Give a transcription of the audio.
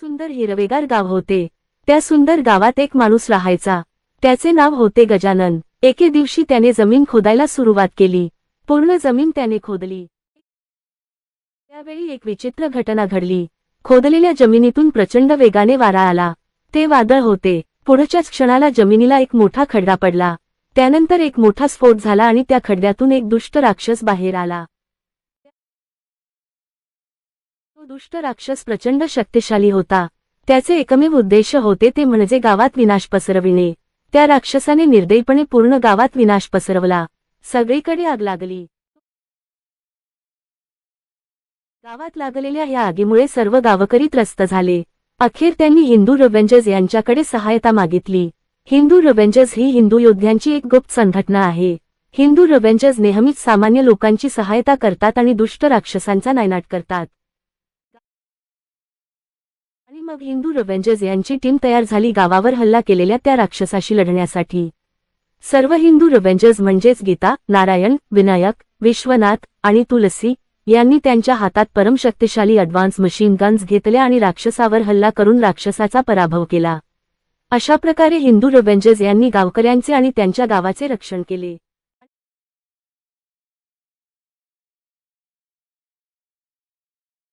सुंदर हिरवेगार गाव होते. त्या सुंदर गावात एक माणूस राहायचा. त्याचे नाव होते गजानन. एके दिवशी त्याने जमीन खोदायला सुरुवात केली. पूर्ण जमीन त्याने खोदली. त्यावेळी एक विचित्र घटना घडली. खोदलेल्या जमिनीतून प्रचंड वेगाने वारा आला. ते वादळ होते. पुढच्याच क्षणाला जमिनीला एक मोठा खड्डा पडला. त्यानंतर एक मोठा स्फोट झाला आणि त्या खड्ड्यातून एक दुष्ट राक्षस बाहेर आला. तो दुष्ट राक्षस प्रचंड शक्तिशाली होता. त्याचे एकमेव उद्देश होते ते म्हणजे गावात विनाश पसरविणे. त्या राक्षसाने निर्दयीपणे पूर्ण गावात विनाश पसरवला. सगळीकडे आग लागली. गावात लागलेल्या या आगीमुळे सर्व गावकरी त्रस्त झाले. अखेर त्यांनी हिंदू रिव्हेंजर्स यांच्याकडे सहायता मागितली. हिंदू रिव्हेंजर्स ही हिंदू योद्ध्यांची एक गुप्त संघटना आहे. हिंदू रिव्हेंजर्स नेहमीच सामान्य लोकांची सहायता करतात आणि दुष्ट राक्षसांचा नायनाट करतात. आणि मग हिंदू रिव्हेंजर्स यांची टीम तयार झाली गावावर हल्ला केलेल्या त्या राक्षसाशी लढण्यासाठी. सर्व हिंदू रिव्हेंजर्स म्हणजेच गीता, नारायण, विनायक, विश्वनाथ आणि तुलसी यांनी त्यांच्या हातात परमशक्तिशाली ॲडव्हान्स मशीन गन्स घेतल्या आणि राक्षसावर हल्ला करून राक्षसाचा पराभव केला. अशा प्रकारे हिंदू रिव्हेंजर्स यांनी गावकऱ्यांचे आणि त्यांच्या गावाचे रक्षण केले.